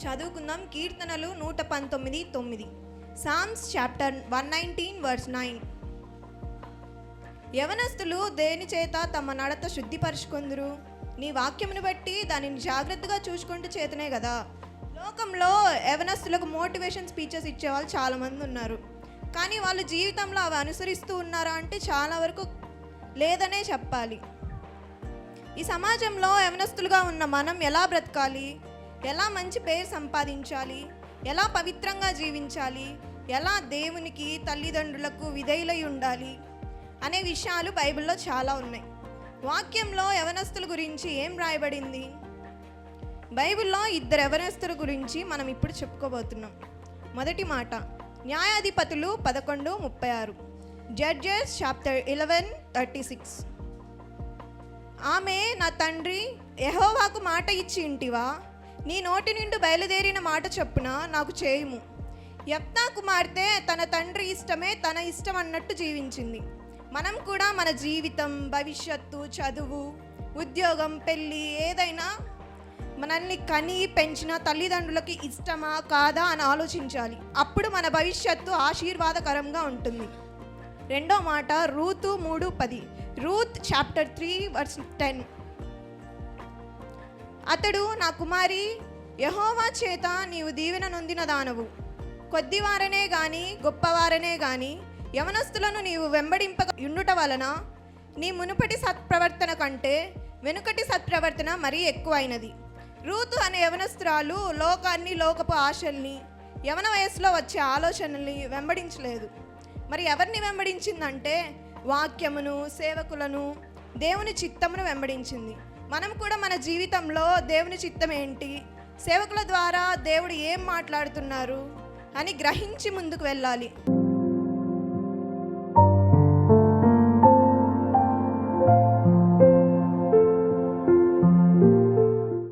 చదువుకుందాం. కీర్తనలు 119:9. Psalms chapter 119 verse 9. యవనస్తులు దేని చేత తమ నడత శుద్ధిపరుచుకొందురు? నీ వాక్యమును బట్టి దానిని జాగ్రత్తగా చూసుకుంటూ చేతనే కదా. లోకంలో యవనస్తులకు మోటివేషన్ స్పీచెస్ ఇచ్చేవాళ్ళు చాలామంది ఉన్నారు. కానీ వాళ్ళు జీవితంలో అవి అనుసరిస్తూ ఉన్నారా అంటే చాలా వరకు లేదనే చెప్పాలి. ఈ సమాజంలో యవనస్తులుగా ఉన్న మనం ఎలా బ్రతకాలి, ఎలా మంచి పేరు సంపాదించాలి, ఎలా పవిత్రంగా జీవించాలి, ఎలా దేవునికి తల్లిదండ్రులకు విధేయులై ఉండాలి అనే విషయాలు బైబిల్లో చాలా ఉన్నాయి. వాక్యంలో యవనస్తుల గురించి ఏం రాయబడింది? బైబిల్లో 2 యవనస్తుల గురించి మనం ఇప్పుడు చెప్పుకోబోతున్నాం. మొదటి మాట న్యాయాధిపతులు 11:36. Judges chapter 11:36. ఆమె నా తండ్రి యెహోవాకు మాట ఇచ్చి ఇంటివా, నీ నోటి నుండి బయలుదేరిన మాట చొప్పున నాకు చేయుము. యెఫ్తా కుమార్తె తన తండ్రి ఇష్టమే తన ఇష్టం అన్నట్టు జీవించింది. మనం కూడా మన జీవితం, భవిష్యత్తు, చదువు, ఉద్యోగం, పెళ్ళి ఏదైనా మనల్ని కని పెంచిన తల్లిదండ్రులకి ఇష్టమా కాదా అని ఆలోచించాలి. అప్పుడు మన భవిష్యత్తు ఆశీర్వాదకరంగా ఉంటుంది. రెండో మాట రూతు 3:10. Ruth chapter 3 verse 10. అతడు నా కుమారి, యెహోవా చేత నీవు దీవెన నొందిన దానవు. కొద్దివారనే గాని గొప్పవారనే గాని యవనస్తులను నీవు వెంబడింపక ఉండుట వలన నీ మునుపటి సత్ప్రవర్తన కంటే వెనుకటి సత్ప్రవర్తన మరీ ఎక్కువైనది. రూతు అనే యవనస్తురాలు లోకాన్ని, లోకపు ఆశల్ని, యవన వయసులో వచ్చే ఆలోచనల్ని వెంబడించలేదు. మరి ఎవరిని వెంబడించిందంటే వాక్యమును, సేవకులను, దేవుని చిత్తమును వెంబడించింది. మనం కూడా మన జీవితంలో దేవుని చిత్తం ఏంటి, సేవకుల ద్వారా దేవుడు ఏం మాట్లాడుతున్నారు అని గ్రహించి ముందుకు వెళ్ళాలి.